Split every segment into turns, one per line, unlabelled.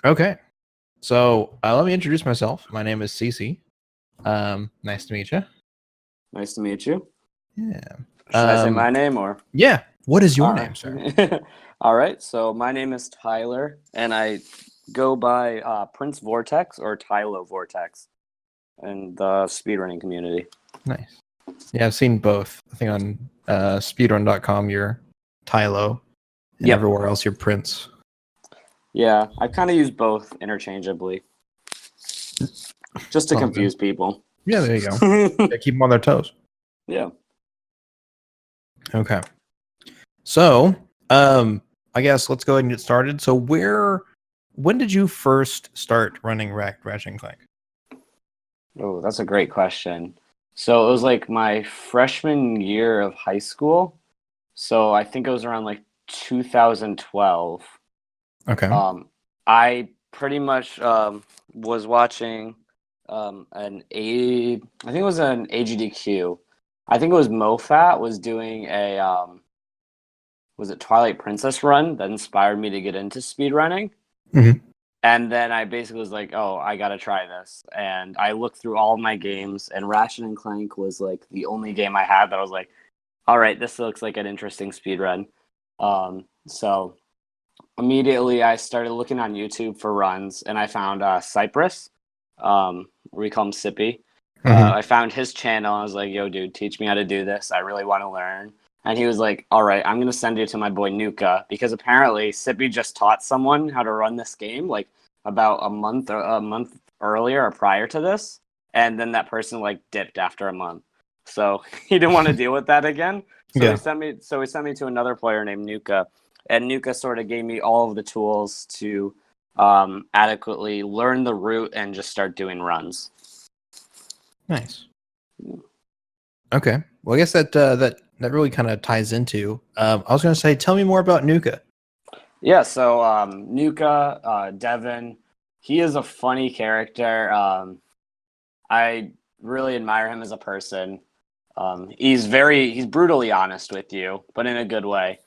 Okay. So let me introduce myself. My name is CC. Nice to meet you.
Nice to meet you.
Yeah.
Should I say my name or?
Yeah. What is your
All
name,
right.
sir?
All right. So my name is Tyler, and I go by PrinceVortex or TyloVortex in the speedrunning community.
Nice. Yeah, I've seen both. I think on Speedrun.com you're Tylo, and
Yep.
everywhere else you're Prince.
Yeah, I kind of use both interchangeably, just to
All
confuse
good.
people.
Yeah, there you go. Yeah, keep them on their toes.
Yeah.
Okay. So, I guess let's go ahead and get started. So, when did you first start running Ratchet and Clank?
Oh, that's a great question. So it was like my freshman year of high school. So I think it was around like 2012.
Okay.
I pretty much was watching I think it was an AGDQ. I think it was MoFat was doing a was it Twilight Princess run that inspired me to get into speedrunning.
Mhm.
And then I basically was like, oh, I gotta try this. And I looked through all of my games, and Ratchet and Clank was like the only game I had that I was like, all right, this looks like an interesting speedrun. So immediately I started looking on YouTube for runs, and I found Cypress, we call him Sippy. I found his channel. I was like, yo, dude, teach me how to do this. I really want to learn. And he was like, all right, I'm going to send you to my boy Nuka, because apparently Sippy just taught someone how to run this game like about a month earlier or prior to this. And then that person like dipped after a month. So he didn't want to deal with that again. So
Yeah.
he sent me to another player named Nuka. And Nuka sort of gave me all of the tools to adequately learn the route and just start doing runs.
Nice. Okay. Well, I guess that really kind of ties into. I was going to say, tell me more about Nuka.
Yeah. So Nuka, Devin, he is a funny character. I really admire him as a person. He's brutally honest with you, but in a good way.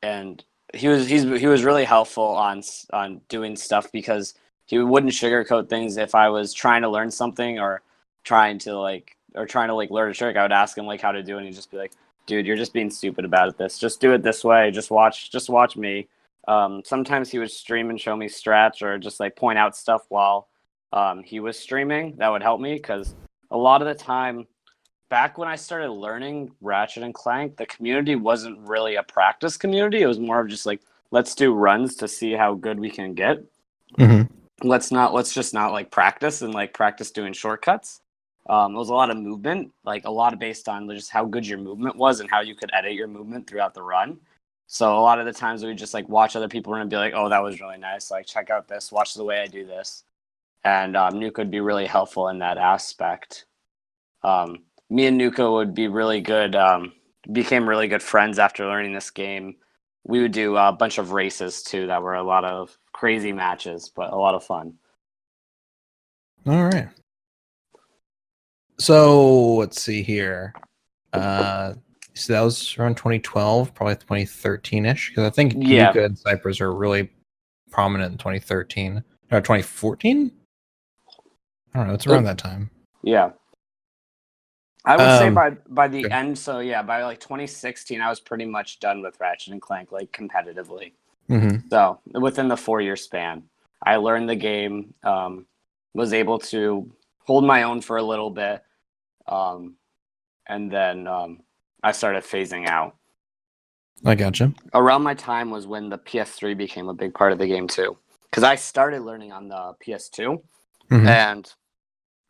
And he was really helpful on doing stuff, because he wouldn't sugarcoat things. If I was trying to learn something or trying to learn a trick, I would ask him like how to do it, and he'd just be like, dude, you're just being stupid about this. Just do it this way. Just watch me. Sometimes he would stream and show me strats, or just like point out stuff while he was streaming. That would help me, because a lot of the time, back when I started learning Ratchet and Clank, the community wasn't really a practice community. It was more of just like, let's do runs to see how good we can get. Let's just not like practice and like practice doing shortcuts. It was a lot of movement, like a lot of based on just how good your movement was and how you could edit your movement throughout the run. So a lot of the times we would just like watch other people run and be like, oh, that was really nice. Like, check out this, watch the way I do this. And Nuka would be really helpful in that aspect. Me and Nuka would be really good, became really good friends after learning this game. We would do a bunch of races too that were a lot of crazy matches, but a lot of fun.
All right. So let's see here. So that was around 2012, probably 2013-ish, because I think Nuka and Cypress are really prominent in 2013 or 2014. I don't know. It's around that time.
Yeah. I would say by the end, so yeah, by like 2016, I was pretty much done with Ratchet and Clank, like competitively. So within the 4-year span, I learned the game, was able to hold my own for a little bit, and then I started phasing out.
I gotcha.
Around my time was when the PS3 became a big part of the game too, because I started learning on the PS2, and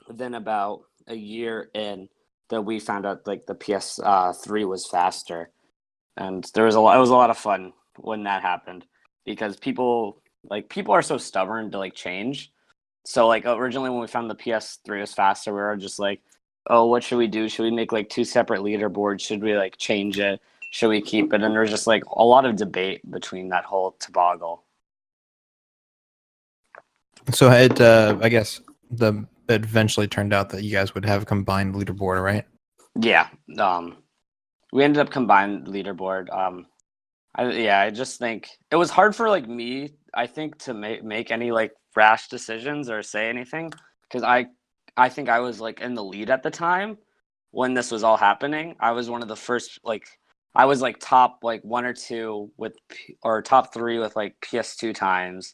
then about a year in, that we found out like the PS3 was faster, and it was a lot of fun when that happened, because people are so stubborn to like change. So like originally when we found the PS3 was faster, we were just like, oh, what should we do? Should we make like 2 separate leaderboards? Should we like change it? Should we keep it? And there was just like a lot of debate between that whole toboggle.
So I guess it eventually turned out that you guys would have a combined leaderboard, right?
Yeah. We ended up combined leaderboard. I just think it was hard for like me, I think, to make any like rash decisions or say anything because I think I was like in the lead at the time when this was all happening. I was one of the first I was like top like 1 or 2 with or top 3 with like PS2 times.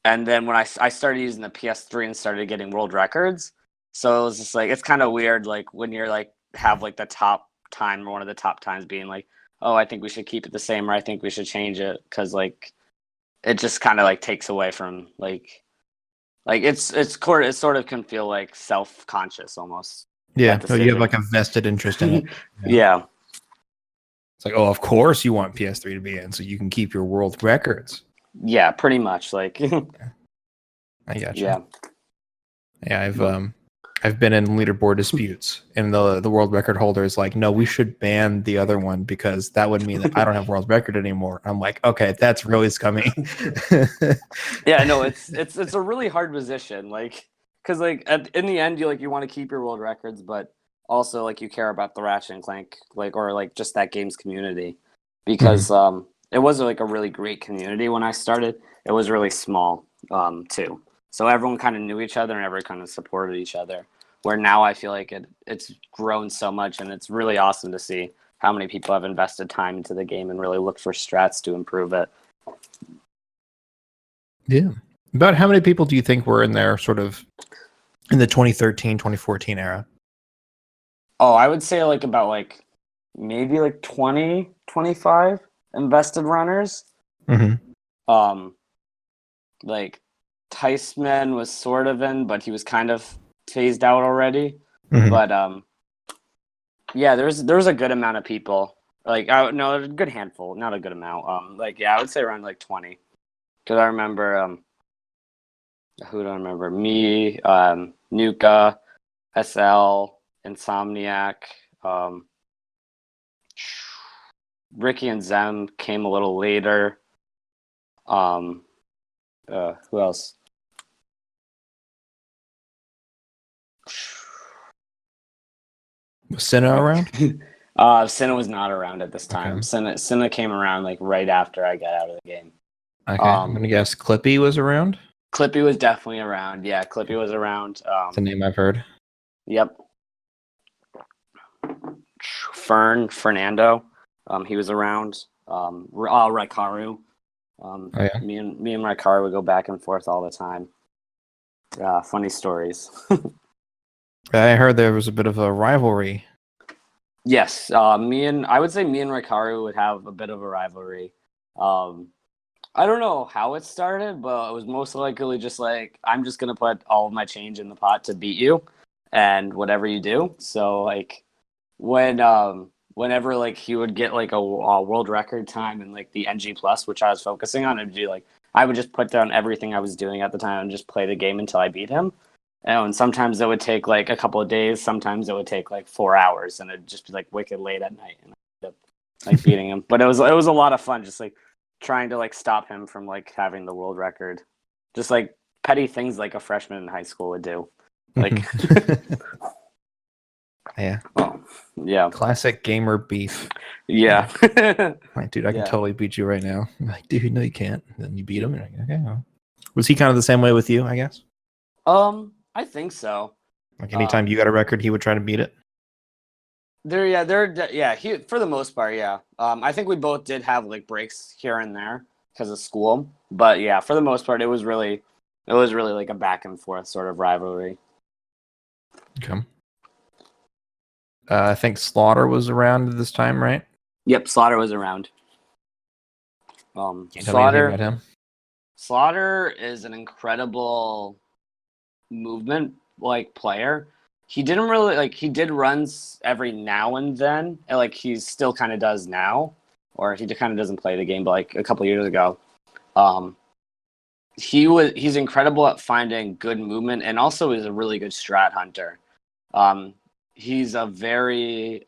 And then when I started using the PS3 and started getting world records, so it was just like it's kind of weird like when you're like have like the top time or one of the top times being like, oh, I think we should keep it the same or I think we should change it because like it just kind of like takes away from like it sort of can feel like self-conscious almost.
Yeah, so you have like a vested interest in it.
Yeah.
It's like, oh, of course you want PS3 to be in so you can keep your world records.
Yeah, pretty much. Like,
I gotcha.
Yeah.
Yeah, I've been in leaderboard disputes, and the world record holder is like, no, we should ban the other one because that would mean that I don't have world record anymore. I'm like, okay, that's really scummy.
Yeah, no, it's a really hard position, like, because like in the end, you want to keep your world records, but also like you care about the Ratchet and Clank, like or like just that game's community, because it was like a really great community when I started. It was really small too. So everyone kind of knew each other and everyone kind of supported each other. Where now I feel like it's grown so much and it's really awesome to see how many people have invested time into the game and really look for strats to improve it.
Yeah. About how many people do you think were in there sort of in the 2013, 2014 era?
Oh, I would say like about like maybe like 20, 25 invested runners. Like Ticeman was sort of in, but he was kind of phased out already. But yeah, there's a good amount of people. Like no, a good handful, not a good amount. Like yeah, I would say around like 20. Because I remember who do I remember? Me, Nuka, SL, Insomniac, Ricky and Zem came a little later. Who else?
Was Senna around?
Senna was not around at this time.
Okay.
Senna came around like right after I got out of the game.
Okay, I'm gonna guess Clippy was around.
Clippy was definitely around. Yeah, Clippy was around.
It's a name I've heard.
Yep. Fernando, he was around. Raikaru.
Oh, yeah.
Me and Raikaru would go back and forth all the time. Funny stories.
I heard there was a bit of a rivalry.
Yes, I would say me and Raikaru would have a bit of a rivalry. I don't know how it started, but it was most likely just like I'm just gonna put all of my change in the pot to beat you, and whatever you do. So like whenever like he would get like a world record time in like the NG plus, which I was focusing on, it'd be like I would just put down everything I was doing at the time and just play the game until I beat him. And sometimes it would take like a couple of days. Sometimes it would take like 4 hours, and it'd just be like wicked late at night, and I'd end up like beating him. But it was a lot of fun, just like trying to like stop him from like having the world record, just like petty things like a freshman in high school would do. Like,
yeah,
well, yeah,
classic gamer beef.
Yeah,
like, dude, I can totally beat you right now. I'm like, dude, no, you can't. And then you beat him. And you're like, okay. Well. Was he kind of the same way with you? I guess.
I think so.
Like anytime you got a record, he would try to beat it.
He for the most part, yeah. I think we both did have like breaks here and there because of school, but yeah, for the most part, it was really like a back and forth sort of rivalry.
Okay. I think Slaughter was around at this time, right?
Yep, Slaughter was around.
Can you tell me anything about him?
Slaughter is an incredible movement like player. He didn't really like he did runs every now and then, and like he still kind of does now, or he kind of doesn't play the game, but like a couple years ago, he's incredible at finding good movement and also is a really good strat hunter. He's a very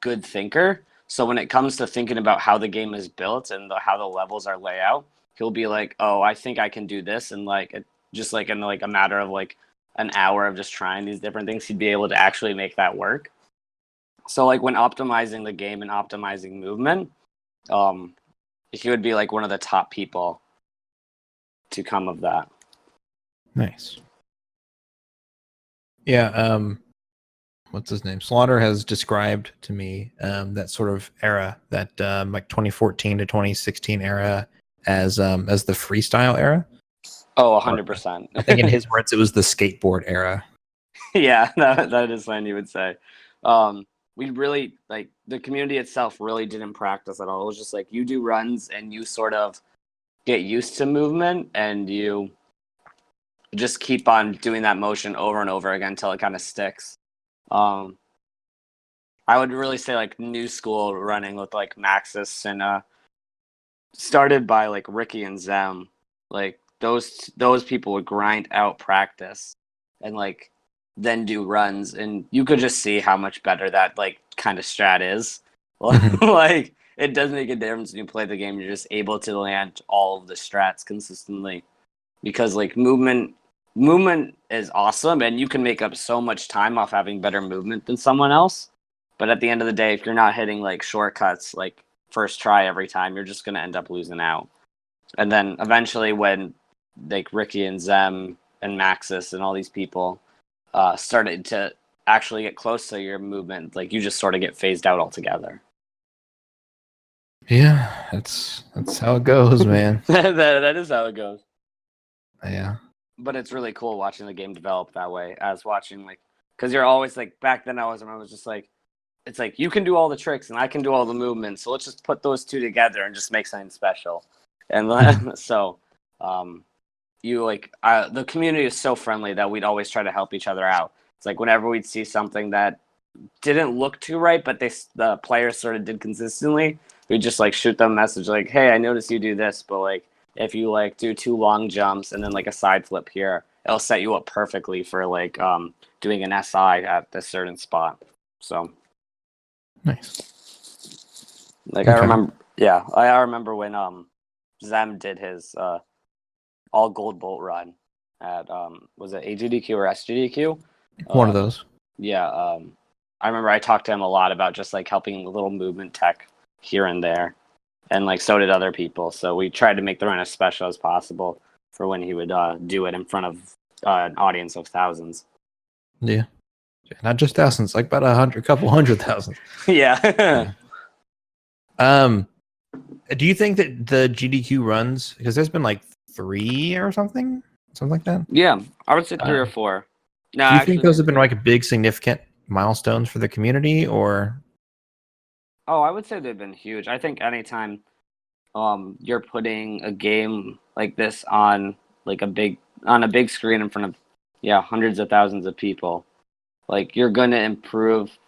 good thinker, so when it comes to thinking about how the game is built and how the levels are laid out, he'll be like, oh, I think I can do this, and like just like in like a matter of like an hour of just trying these different things, he'd be able to actually make that work. So like when optimizing the game and optimizing movement, he would be like one of the top people to come of that.
Nice. Yeah, what's his name? Slaughter has described to me that sort of era, that like 2014 to 2016 era, as the freestyle era.
Oh, 100%.
I think in his words, it was the skateboard era.
Yeah, that is fine. You would say. We really like the community itself really didn't practice at all. It was just like you do runs and you sort of get used to movement and you just keep on doing that motion over and over again until it kind of sticks. I would really say like new school running with like Maxis and started by like Ricky and Zem. Like those people would grind out practice and like then do runs, and you could just see how much better that like kind of strat is. Like it does make a difference when you play the game. You're just able to land all of the strats consistently because like movement is awesome, and you can make up so much time off having better movement than someone else. But at the end of the day, if you're not hitting like shortcuts like first try every time, you're just gonna end up losing out. And then eventually, when like Ricky and Zem and Maxis and all these people started to actually get close to your movement, like you just sort of get phased out altogether.
Yeah, that's how it goes, man.
That is how it goes.
Yeah.
But it's really cool watching the game develop that way, as watching like, because you're always like, back then I was just like, it's like you can do all the tricks and I can do all the movements, so let's just put those two together and just make something special. And so you like the community is so friendly that we'd always try to help each other out. It's like whenever we'd see something that didn't look too right, but the players sort of did consistently, we'd just like shoot them a message like, hey, I noticed you do this, but like if you like do 2 long jumps and then like a side flip here, it'll set you up perfectly for like doing an SI at this certain spot. So
nice.
Like okay. I remember when Zem did his all gold bolt run at was it AGDQ or SGDQ?
One of those.
Yeah, I remember I talked to him a lot about just like helping a little movement tech here and there, and like so did other people. So we tried to make the run as special as possible for when he would do it in front of an audience of thousands.
Yeah, not just thousands, like about a couple hundred thousand.
Yeah.
Do you think that the GDQ runs, because there's been like 3 or something like that?
Yeah, I would say 3 or 4. No,
do you think those have been like a big significant milestones for the community, or?
Oh, I would say they've been huge. I think anytime you're putting a game like this on like a big screen in front of hundreds of thousands of people, like you're going to improve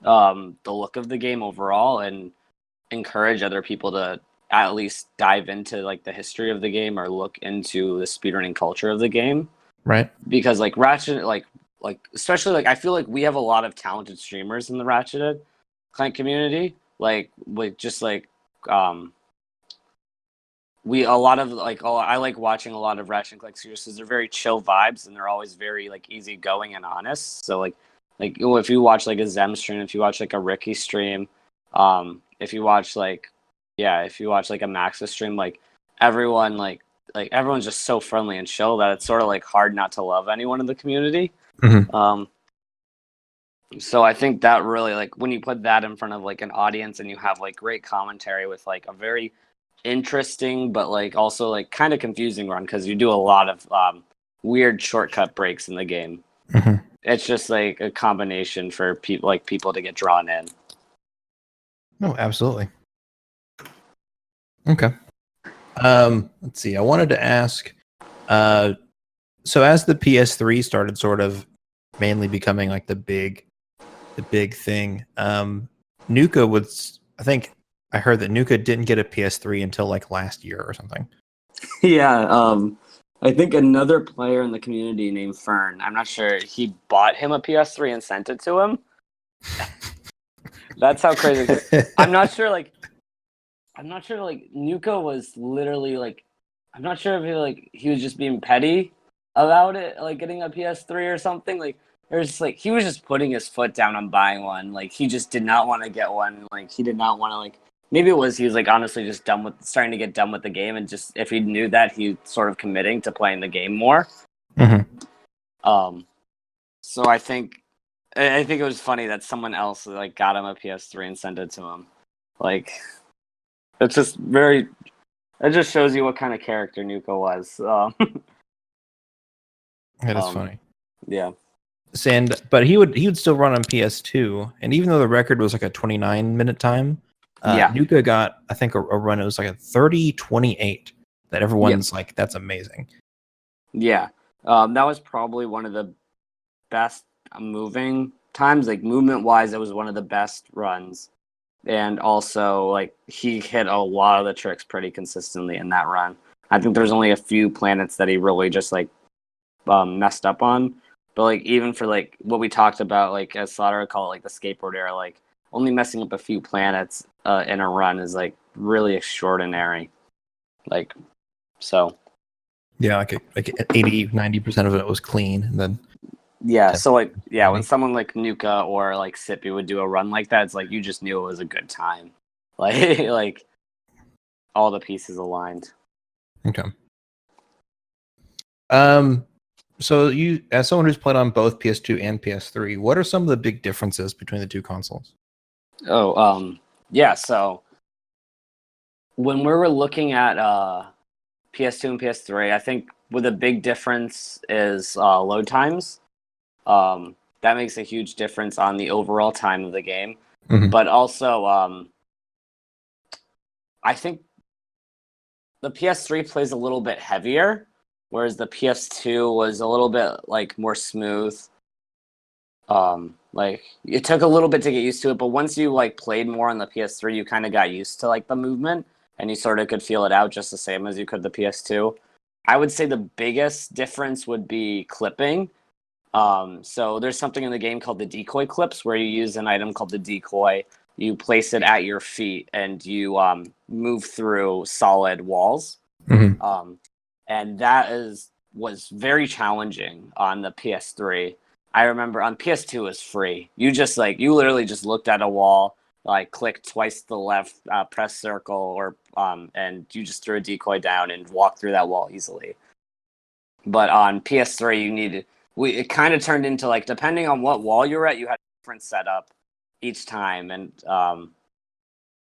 the look of the game overall and encourage other people to at least dive into like the history of the game or look into the speedrunning culture of the game.
Right.
Because like Ratchet, like especially like I feel like we have a lot of talented streamers in the Ratchet Clank community. Like with just like I like watching a lot of Ratchet Clank streamers because they're very chill vibes and they're always very like easygoing and honest. So like if you watch like a Zem stream, if you watch like a Ricky stream, if you watch like a Maxis stream, like everyone like everyone's just so friendly and chill that it's sort of like hard not to love anyone in the community.
Mm-hmm.
So I think that really like when you put that in front of like an audience and you have like great commentary with like a very interesting but like also like kind of confusing run because you do a lot of weird shortcut breaks in the game.
Mm-hmm.
It's just like a combination for people to get drawn in.
No, absolutely. Okay. Let's see. I wanted to ask, so as the PS3 started sort of mainly becoming like the big thing, Nuka was, I think I heard that Nuka didn't get a PS3 until like last year or something.
Yeah, I think another player in the community named Fern, I'm not sure, he bought him a PS3 and sent it to him. That's how crazy it is. I'm not sure like Nuka was literally like, I'm not sure if he was just being petty about it, like getting a PS3 or something. Like there's like he was just putting his foot down on buying one. Like he just did not want to get one. Like he did not want to like maybe it was he was like honestly just starting to get done with the game, and just if he knew that, he sort of committing to playing the game more. So I think it was funny that someone else like got him a PS3 and sent it to him. Like, it's just very. It just shows you what kind of character Nuka was.
That is funny.
Yeah.
But he would still run on PS2, and even though the record was like a 29-minute time, Nuka got, I think, a run. It was like a 30:28. That everyone's like, that's amazing.
Yeah, that was probably one of the best moving times. Like movement-wise, it was one of the best runs, and also like he hit a lot of the tricks pretty consistently in that run. I think there's only a few planets that he really just like messed up on. But like even for like what we talked about, like as Slaughter would call it, like the skateboard era, like only messing up a few planets in a run is like really extraordinary. Like, so.
Yeah, like 80-90% of it was clean, and then.
Yeah, so like when someone like Nuka or like Sippy would do a run like that, it's like you just knew it was a good time. Like all the pieces aligned.
Okay. So you, as someone who's played on both PS2 and PS3, what are some of the big differences between the two consoles?
Yeah, so when we were looking at PS2 and PS3, I think with a big difference is load times. That makes a huge difference on the overall time of the game. But also, I think the PS3 plays a little bit heavier, whereas the PS2 was a little bit like more smooth. Like it took a little bit to get used to it, but once you like played more on the PS3, you kind of got used to like the movement, and you sort of could feel it out just the same as you could the PS2. I would say the biggest difference would be clipping. So there's something in the game called the decoy clips, where you use an item called the decoy. You place it at your feet, and you move through solid walls. And that was very challenging on the PS3. I remember on PS2 it was free. You literally just looked at a wall, like clicked twice to the left, press circle, or and you just threw a decoy down and walked through that wall easily. But on PS3, it kind of turned into like, depending on what wall you were at, you had a different setup each time, and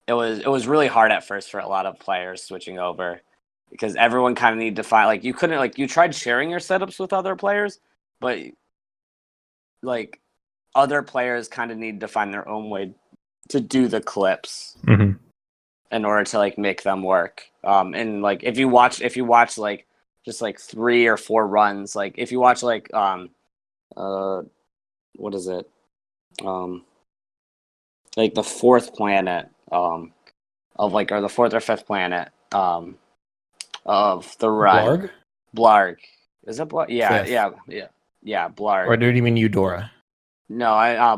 it was really hard at first for a lot of players switching over, because everyone kind of needed to find, like, you couldn't, like, you tried sharing your setups with other players, but like other players kind of needed to find their own way to do the clips in order to like make them work. And like if you watch like just like 3 or 4 runs, like if you watch like what is it, like the 4th planet of like, or the 4th or 5th planet of the run, Blarg. Is it Blarg? Yeah, Blarg.
Or do you mean Eudora?
No,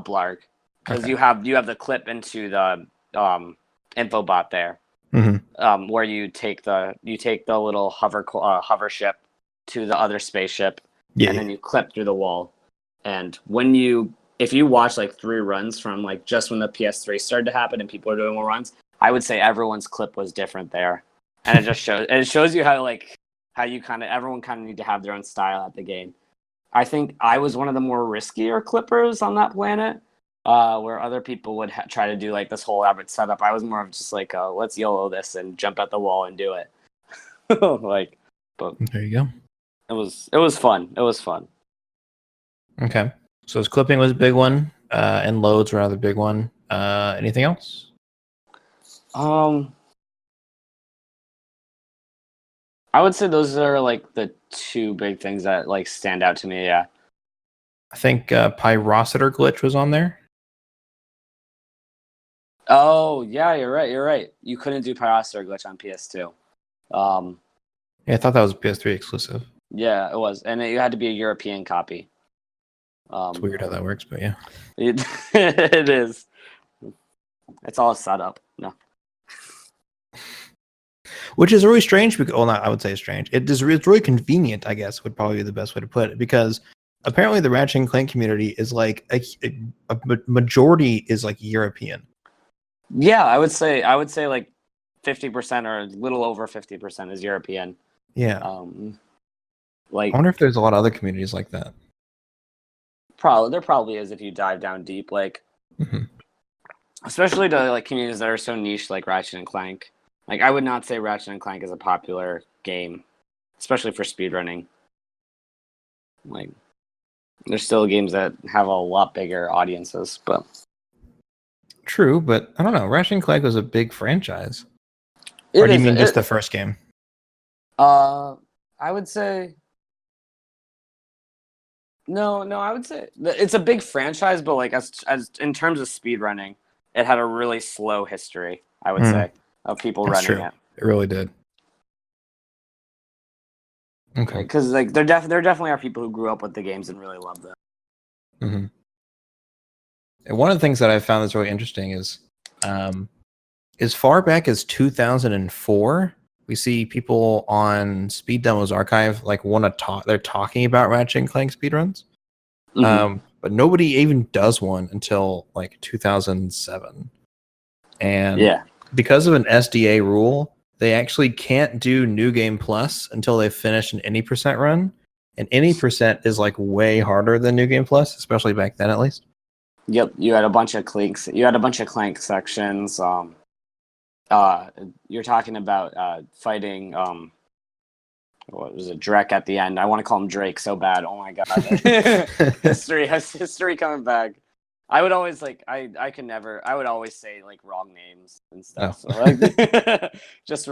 Blarg, because you have the clip into the infobot there, where you take the little hover ship to the other spaceship, and then you clip through the wall. And if you watch like 3 runs from like just when the PS3 started to happen and people are doing more runs, I would say everyone's clip was different there, and it shows you how everyone kind of need to have their own style at the game. I think I was one of the more riskier clippers on that planet, where other people would try to do like this whole elaborate setup. I was more of just like, let's YOLO this and jump at the wall and do it. Like, but
there you go.
It was fun. It was fun.
Okay, so clipping was a big one, and loads were another big one. Anything else?
I would say those are like the 2 big things that like stand out to me. Yeah.
I think Pyrociter glitch was on there.
Oh yeah, you're right. You couldn't do Pyrociter glitch on PS2.
Yeah, I thought that was a PS3 exclusive.
Yeah, it was, and it had to be a European copy.
It's weird how that works, but yeah,
it is. It's all set up. No.
Which is really strange. Because, well, not, I would say strange. It's really convenient, I guess, would probably be the best way to put it. Because apparently the Ratchet and Clank community is like a majority is like European.
Yeah, I would say like 50% or a little over 50% is European.
Yeah.
Like,
I wonder if there's a lot of other communities like that.
there probably is if you dive down deep, like,
Mm-hmm.
especially to like communities that are so niche, like Ratchet and Clank. Like, I would not say Ratchet and Clank is a popular game, especially for speedrunning. Like, there's still games that have a lot bigger audiences, but
True, but I don't know. Ratchet and Clank was a big franchise. Or
it
do you
is.
mean just the first game?
I would say no. I would say it's a big franchise, but like as in terms of speedrunning, it had a really slow history. I would say of people
That's
running
true.
it.
It really did. Okay.
Because like there definitely are people who grew up with the games and really love them.
Mm-hmm. And one of the things that I found that's really interesting is, as far back as 2004, we see people on Speed Demos Archive like want to talk. They're talking about Ratchet and Clank speedruns, but nobody even does one until like 2007. And because of an SDA rule, they actually can't do New Game Plus until they finish an any percent run. And any percent is like way harder than New Game Plus, especially back then at least.
Yep, you had a bunch of Clanks. You had a bunch of Clank sections. You're talking about fighting. What was it? Drek at the end. I want to call him Drake so bad. Oh my god! history coming back. I would always like. I could never. I would always say like wrong names and stuff.
Oh.
So like, just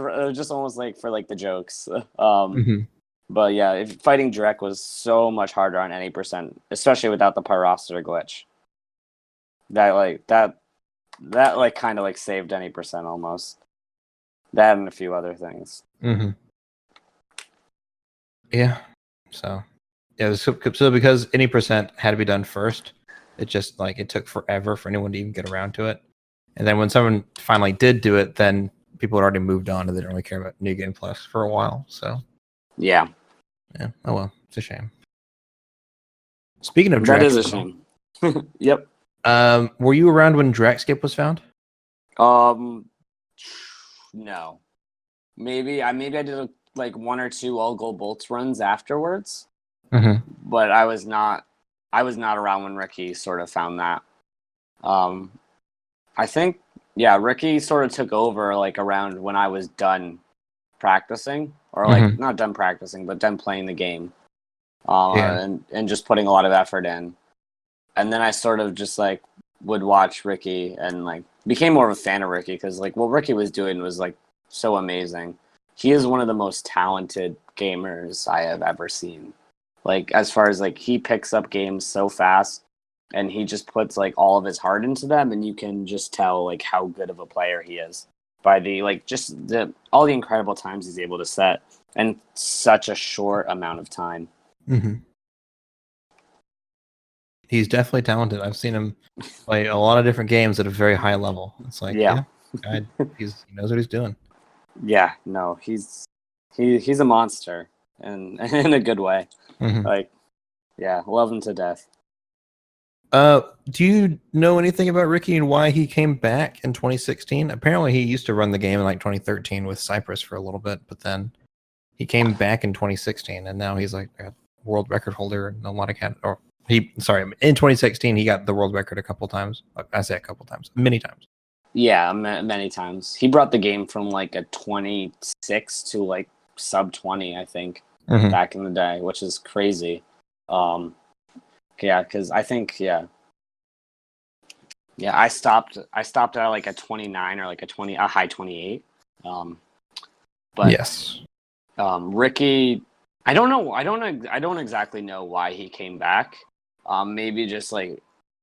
almost like for like the jokes. But yeah, fighting Drek was so much harder on any percent, especially without the pyroster glitch. That like kind of like saved any percent almost. That and a few other things.
Yeah. So because any percent had to be done first, it just like it took forever for anyone to even get around to it. And then when someone finally did do it, then people had already moved on and they didn't really care about New Game Plus for a while. So
yeah.
Oh well, it's a shame. Speaking of
that
Drex,
is a shame. Yep.
Were you around when Drexskip was found?
No. Maybe I did like one or two all gold bolts runs afterwards. But I was not around when Ricky sort of found that. I think Ricky sort of took over like around when I was done practicing, or like not done practicing, but done playing the game. And just putting a lot of effort in. And then I sort of just like would watch Ricky and like became more of a fan of Ricky because like what Ricky was doing was like so amazing. He is one of the most talented gamers I have ever seen. Like as far as like he picks up games so fast and he just puts like all of his heart into them, and you can just tell like how good of a player he is by the like just all the incredible times he's able to set in such a short amount of time.
He's definitely talented. I've seen him play a lot of different games at a very high level. It's like, he knows what he's doing.
Yeah, no, he's a monster, and in a good way. Like, yeah, love him to death.
Do you know anything about Ricky and why he came back in 2016? Apparently, he used to run the game in like 2013 with Cypress for a little bit, but then he came back in 2016, and now he's like a world record holder in a lot of in 2016 he got the world record a couple times. I say a couple times, many times. Yeah,
many times. He brought the game from like a 26 to like sub 20, I think, back in the day, which is crazy. Because I think I stopped at like a 29 or like a high 28. But
yes,
Ricky, I don't know. I don't exactly know why he came back. Maybe just like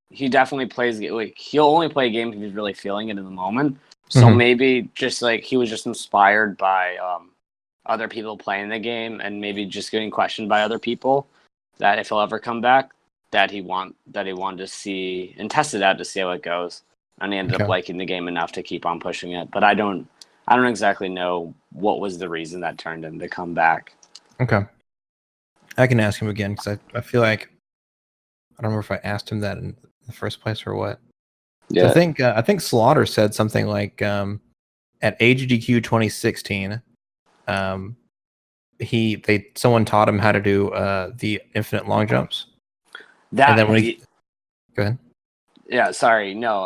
he definitely plays like he'll only play games if he's really feeling it in the moment. So maybe just like he was just inspired by other people playing the game, and maybe just getting questioned by other people that if he'll ever come back, that he wanted to see and test it out to see how it goes. And he ended up liking the game enough to keep on pushing it. But I don't exactly know what was the reason that turned him to come back.
Okay. I can ask him again because I feel like I don't remember if I asked him that in the first place or what. So I think Slaughter said something like at AGDQ 2016, someone taught him how to do the infinite long jumps. And then go ahead.
Yeah, sorry. No,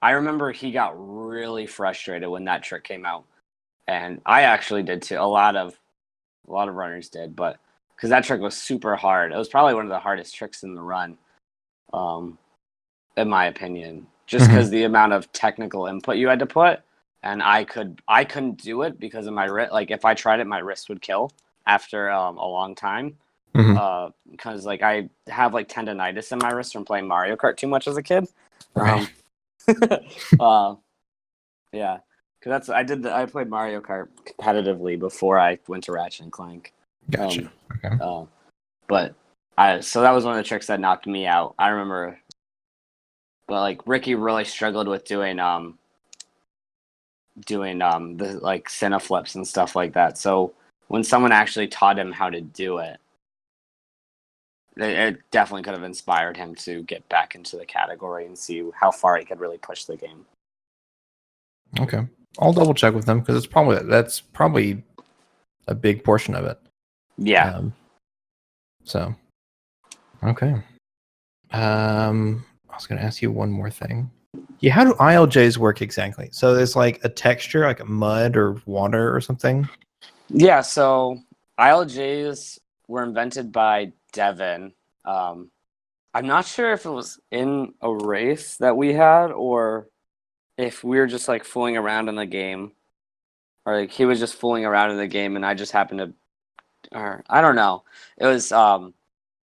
I remember he got really frustrated when that trick came out, and I actually did too. A lot of runners did, but because that trick was super hard. It was probably one of the hardest tricks in the run, in my opinion. Just because the amount of technical input you had to put, and I couldn't do it because of my wrist. Like if I tried it, my wrist would kill after a long time. Because like I have like tendonitis in my wrist from playing Mario Kart too much as a kid.
Right.
Yeah, because I played Mario Kart competitively before I went to Ratchet and Clank.
Gotcha. Okay.
So that was one of the tricks that knocked me out. I remember, but like Ricky really struggled with doing the like Senna flips and stuff like that. So when someone actually taught him how to do it, it definitely could have inspired him to get back into the category and see how far he could really push the game.
Okay, I'll double check with them because that's probably a big portion of it.
Yeah.
So, okay. I was going to ask you one more thing. Yeah, how do ILJs work exactly? So there's like a texture, like mud or water or something.
Yeah. So ILJs were invented by Devin. I'm not sure if it was in a race that we had or if we were just like fooling around in the game, or like he was just fooling around in the game and I just happened to, or I don't know. It was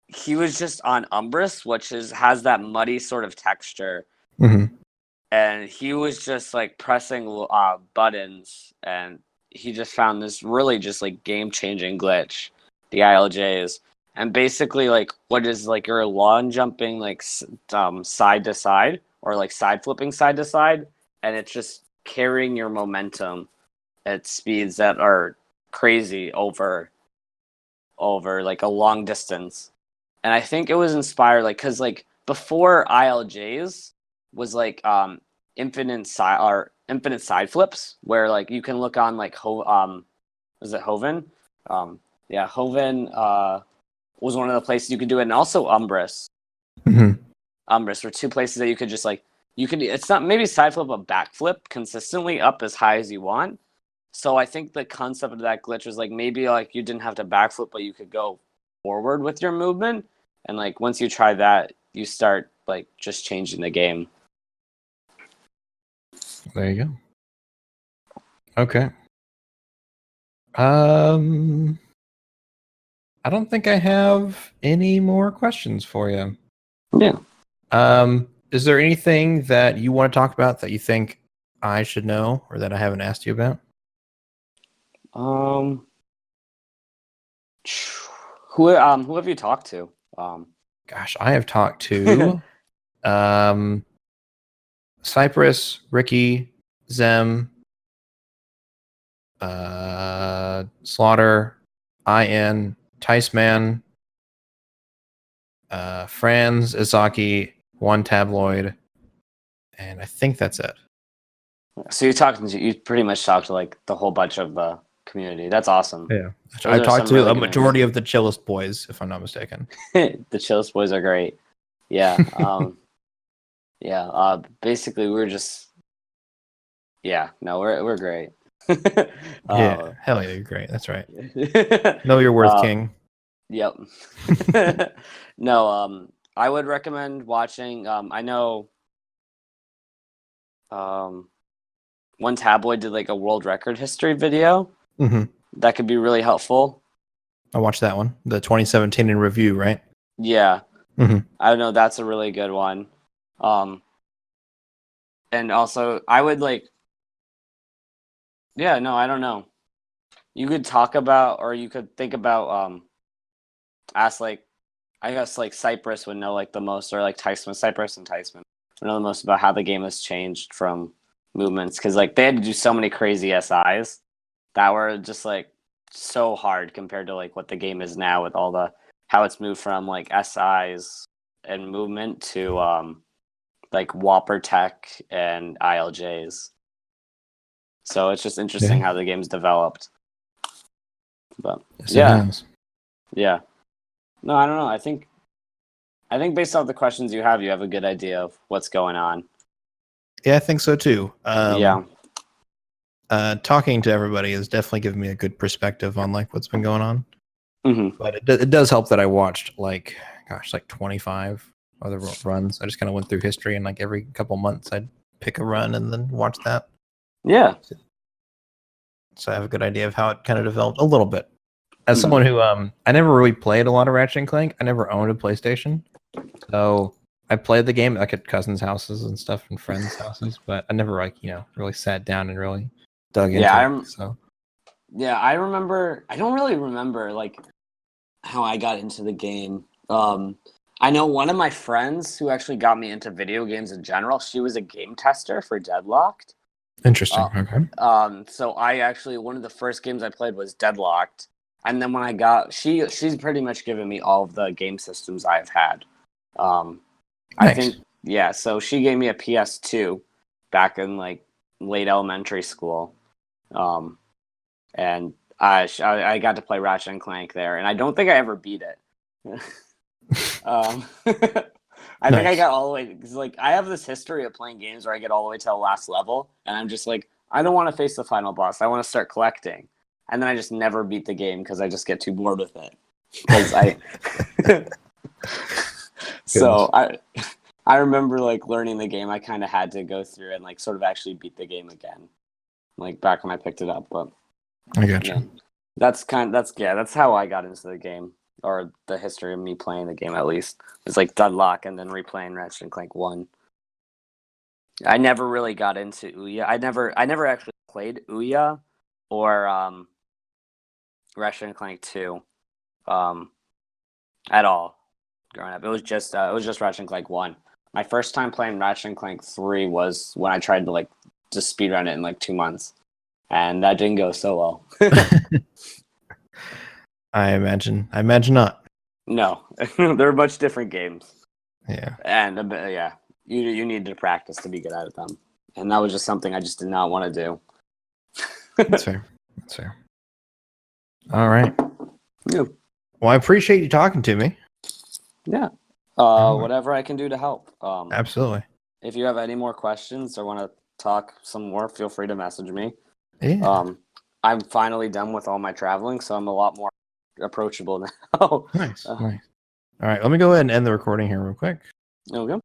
he was just on Umbrus, which has that muddy sort of texture, and he was just like pressing buttons, and he just found this really just like game changing glitch, the ILJs. And basically, like, what is like your lawn jumping like side to side or like side flipping side to side, and it's just carrying your momentum at speeds that are crazy over like a long distance. And I think it was inspired like because like before ILJs was like infinite side flips where like you can look on like was it Hoven? Yeah, Hoven was one of the places you could do it, and also Umbrus. Umbrus were two places that you could just like it's not maybe side flip a backflip consistently up as high as you want. So I think the concept of that glitch was like maybe like you didn't have to backflip, but you could go forward with your movement. And like once you try that, you start like just changing the game.
There you go. Okay. I don't think I have any more questions for you.
Yeah.
Is there anything that you want to talk about that you think I should know or that I haven't asked you about?
Who have you talked to?
Gosh, I have talked to Cypress, Ricky, Zem, Slaughter, IN, Ticeman, Franz, Izaki, One Tabloid, and I think that's it.
So you pretty much talked to like the whole bunch of the community. That's awesome.
Yeah, I talked to a majority of the Chillest boys, if I'm not mistaken.
The Chillest boys are great. Yeah. Yeah. Basically, we're just. Yeah. No, we're great.
Yeah. Hell yeah, you're great. That's right. Know your worth, King.
Yep. No. I would recommend watching. I know. One Tabloid did like a world record history video. That could be really helpful.
I watched that one, the 2017 in review, right?
Yeah. I know that's a really good one. And also I would like. Yeah. No, I don't know. You could talk about, or you could think about, ask like, I guess like Cypress would know like the most, or like Cypress and Tyson would know the most about how the game has changed from movements, because like they had to do so many crazy SIs that were just like so hard compared to like what the game is now with all the how it's moved from like SIs and movement to like Whopper Tech and ILJs. So it's just interesting how the game's developed. But
yes,
yeah. No, I don't know. I think based off the questions you have a good idea of what's going on.
Yeah, I think so too.
Yeah.
Talking to everybody has definitely given me a good perspective on like what's been going on.
Mm-hmm.
But it does help that I watched like 25 other runs. I just kind of went through history, and like every couple months I'd pick a run and then watch that.
Yeah.
So I have a good idea of how it kind of developed a little bit. As someone who I never really played a lot of Ratchet and Clank. I never owned a PlayStation, so I played the game like at cousins' houses and stuff and friends' houses, but I never like really sat down and really dug into it. So
yeah, I remember. I don't really remember like how I got into the game. I know one of my friends who actually got me into video games in general. She was a game tester for Deadlocked.
Interesting. Okay.
So I actually one of the first games I played was Deadlocked, and then when I got she's pretty much given me all of the game systems I've had.
Nice.
I think so she gave me a PS2 back in like late elementary school, and I got to play Ratchet and Clank there, and I don't think I ever beat it. I think I got all the way because like I have this history of playing games where I get all the way to the last level, and I'm just like I don't want to face the final boss. I want to start collecting, and then I just never beat the game because I just get too bored with it. Because so I remember like learning the game. I kind of had to go through and like sort of actually beat the game again, like back when I picked it up. But
I got you.
That's how I got into the game, or the history of me playing the game at least. It's like Deadlock and then replaying Ratchet and Clank 1. I never really got into Ouya. I never actually played Ouya or Ratchet and Clank 2 at all growing up. It was just Ratchet and Clank 1. My first time playing Ratchet and Clank 3 was when I tried to like just speedrun it in like 2 months. And that didn't go so well.
I imagine not.
No, they're much different games.
Yeah.
And you need to practice to be good at them. And that was just something I just did not want to do.
That's fair. All right.
Yeah.
Well, I appreciate you talking to me.
Yeah. Whatever I can do to help.
Absolutely.
If you have any more questions or want to talk some more, feel free to message me.
Yeah.
I'm finally done with all my traveling, so I'm a lot more approachable now.
Nice. All right, let me go ahead and end the recording here real quick.
Okay.